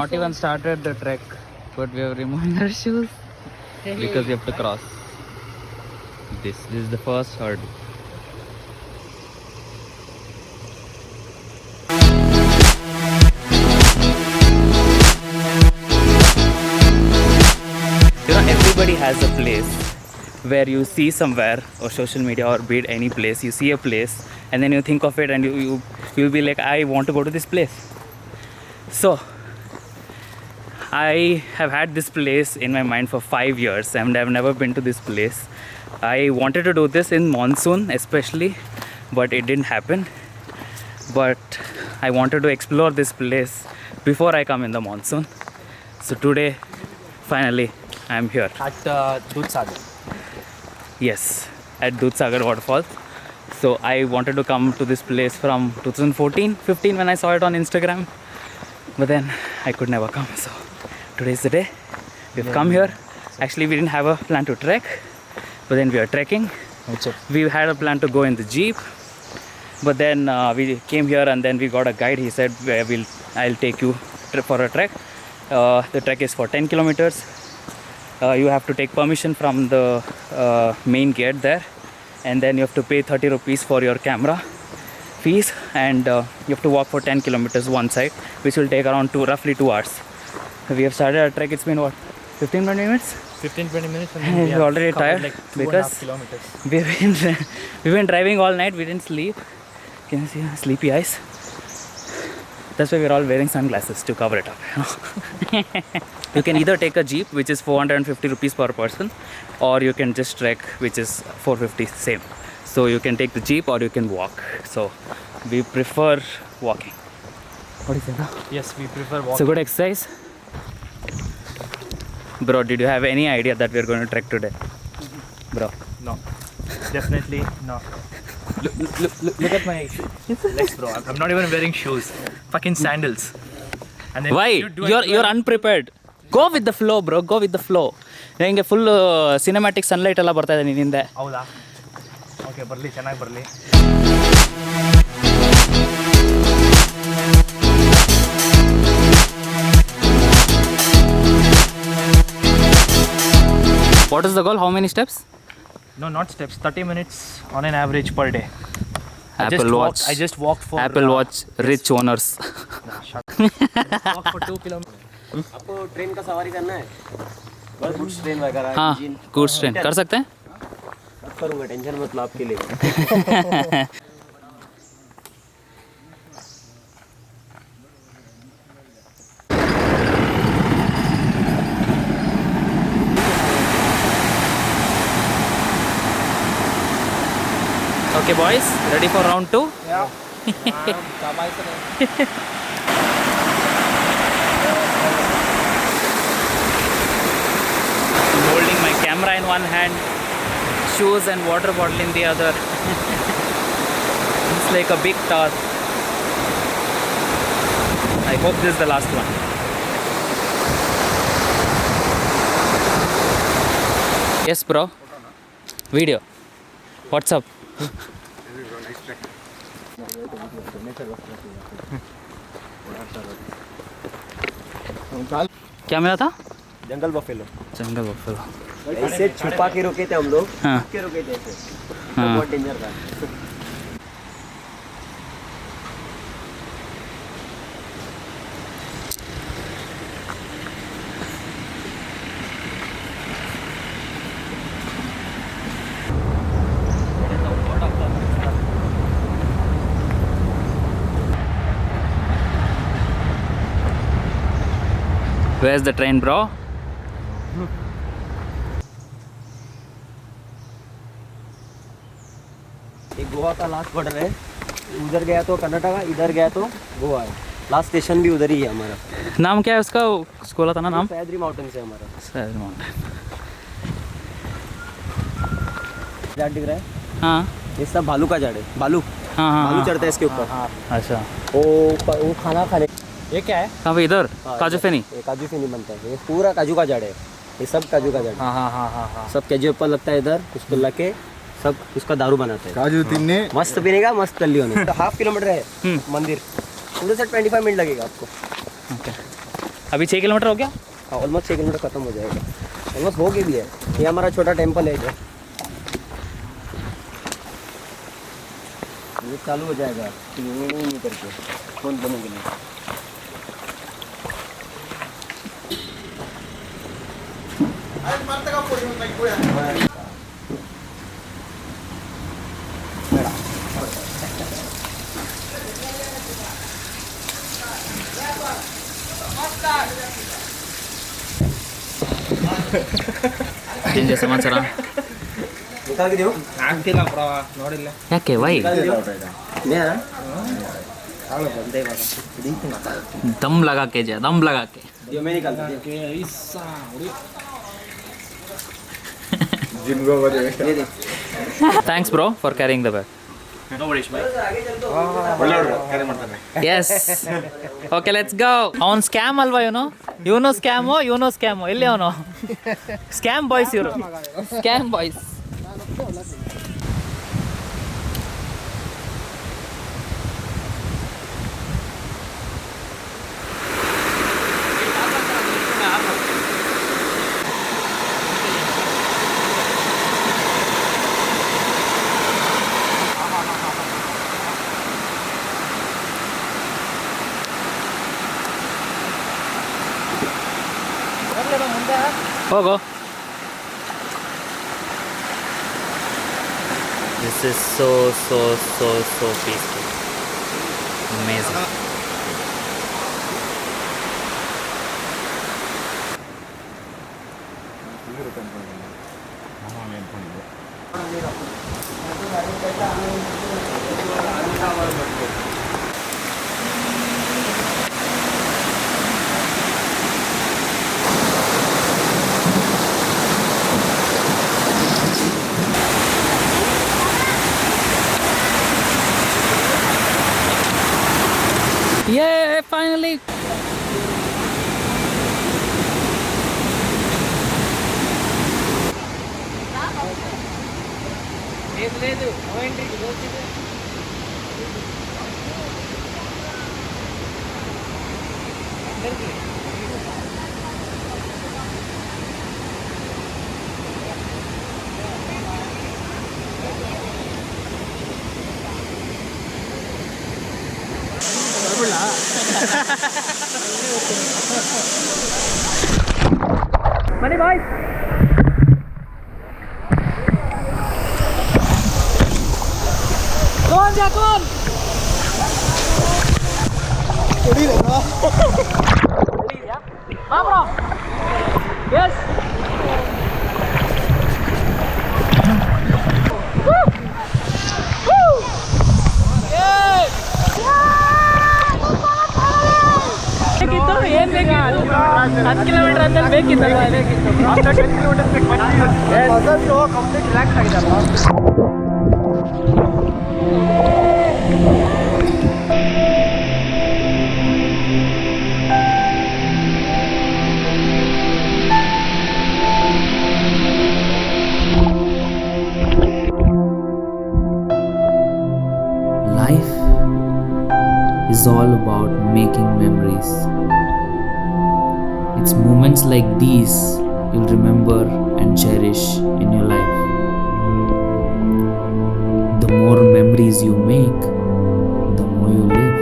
not even started the trek, but we are removing our shoes because we have to cross. This is the first hurdle. You know, everybody has a place where you see somewhere, or social media, or be it any place, you see a place and then you think of it and you'll be like, I want to go to this place. So I have had this place in my mind for 5 years and I've never been to this place. I wanted to do this in monsoon especially, but it didn't happen. But I wanted to explore this place before I come in the monsoon. So today, finally, I'm here. At Dudhsagar. Yes, at Dudhsagar Waterfalls. So I wanted to come to this place from 2014-15 when I saw it on Instagram. But then I could never come. So today's the day. We've come here. Actually, we didn't have a plan to trek, but then we are trekking. We had a plan to go in the jeep, but then we came here and then we got a guide. He said, I'll take you for a trek. The trek is for 10 kilometers. You have to take permission from the main gate there, and then you have to pay 30 rupees for your camera fees, and you have to walk for 10 kilometers one side, which will take around roughly 2 hours. We have started our trek. It's been what, 15-20 minutes? 15-20 minutes, and we're already tired like because 2.5 kilometers. we've been driving all night. We didn't sleep. Can you see our sleepy eyes? That's why we're all wearing sunglasses to cover it up. You can either take a jeep, which is 450 rupees per person, or you can just trek, which is 450 same. So you can take the jeep or you can walk. So we prefer walking. What is it? Yes, we prefer walking. It's a good exercise. Bro, did you have any idea that we're going to trek today? Bro. No. Definitely no. Look at my legs, bro. I'm not even wearing shoes. Fucking sandals. And then Why? You're unprepared. Go with the flow, bro. Go with the flow. ನಿಮಗೆ full cinematic sunlight ಎಲ್ಲ ಬರ್ತಾ ಇದೆ ನಿನ್ನಿಂದ. ಹೌದಾ? Okay, ಬರಲಿ, ಚೆನ್ನಾಗಿ ಬರಲಿ. What is the goal? How many steps? No, not steps. 30 minutes on an average per day. Apple Watch. I just walked for Apple Watch rich owners. Walk for 2 kilometers. आपको train का सवारी करना है? बस goods train वगैरह. हाँ, goods train कर सकते हैं? करूँगा, टेंशन मत लो आपके लिए. Okay, boys, ready for round 2? Yeah. I'm holding my camera in one hand, shoes and water bottle in the other. It's like a big task. I hope this is the last one. Yes, bro. Video. What's up? क्या मिला था? जंगल buffalo. जंगल buffalo. ऐसे छुपा के रुके थे हम लोग. हाँ. छुप के रुके थे ऐसे. हाँ. बहुत डेंजर था. Where's the train, bro? एक गोवा का लास्ट बॉर्डर है. उधर गया तो कर्नाटका, इधर गया तो गोवा है. लास्ट स्टेशन भी उधर ही है हमारा. नाम क्या है उसका? स्कूल था ना नाम? सह्याद्री माउंटेन से हमारा. सह्याद्री माउंटेन. झाड़ दिख रहा है? हाँ. ये सब भालू का झाड़ है. भालू. हाँ हाँ. भालू चढ़ता है इसके ऊपर. अच्छा. वो खाना खाने. ये क्या है? कहाँ पे? इधर काजू फेनी. ये काजू फेनी बनता है. ये पूरा काजू का झाड़ है. ये सब काजू का झाड़. हाँ हाँ हाँ हाँ हाँ. सब काजू ऊपर लगता है इधर. उसको लगे सब उसका दारू बनाते हैं. काजू तिन्ने मस्त पीनेगा, मस्त तल्ली होने. तो 1/2 किलोमीटर है मंदिर. उधर से 25 मिनट लगेगा आपको. Okay. अभी 6 किलोमीटर हो गया। हाँ ऑलमोस्ट 6 किलोमीटर खत्म हो जाएगा, ऑलमोस्ट हो गया भी है। ये हमारा छोटा टेम्पल है जो ये चालू हो जाएगा नहीं करके फोन बनने के लिए। ಏನು ಸಮಾಚಾರ? ಆಗ್ತಿಲ್ಲ ಬ್ರೋ, ನೋಡಿಲ್ಲ. ಯಾಕೆ ವೈ? दम लगा के जा, दम लगा के। Thanks bro for carrying the bag. No worries, bhai. Yes. Okay, let's go. On scam alva, you know? You know scam. Illi avano. Scam boys iವರು. Scam boys. ಹೋಗೋ. This is so peaceful. Amazing. Yeah, finally. Money boys. Go on, Jack, go on. Ready, bro. Ready, yeah. Ma, bro. Yes. Woo. Woo. Yes. ಬೇಕಿತ್ತು ಏನು ಬೇಕಿತ್ತು 10 kilometre ಅಂತ ಬೇಕಿತ್ತಲ್ಲ complete relax ಆಗಿದಲ್ಲ Life is all about making memories. It's moments like these you'll remember and cherish in your life. The more memories you make, the more you live.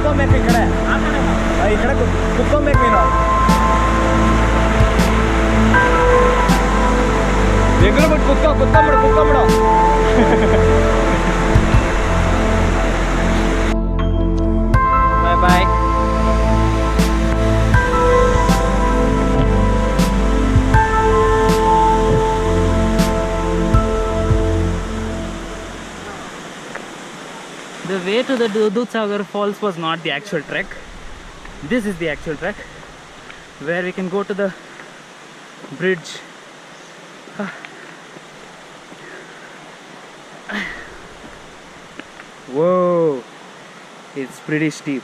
ಕುತ್ಕೊಬೇಕು ಈ ಕಡೆ ಈ ಕಡೆ ಕುತ್ಕೊಬೇಕು ನೀನು ಎಗ್ರು ಬಿಟ್ಟು ಕುತ್ಕೊಂಬಿಡು Bye. The way to the Dudhsagar Falls was not the actual trek. This is the actual trek where we can go to the bridge. Whoa, it's pretty steep.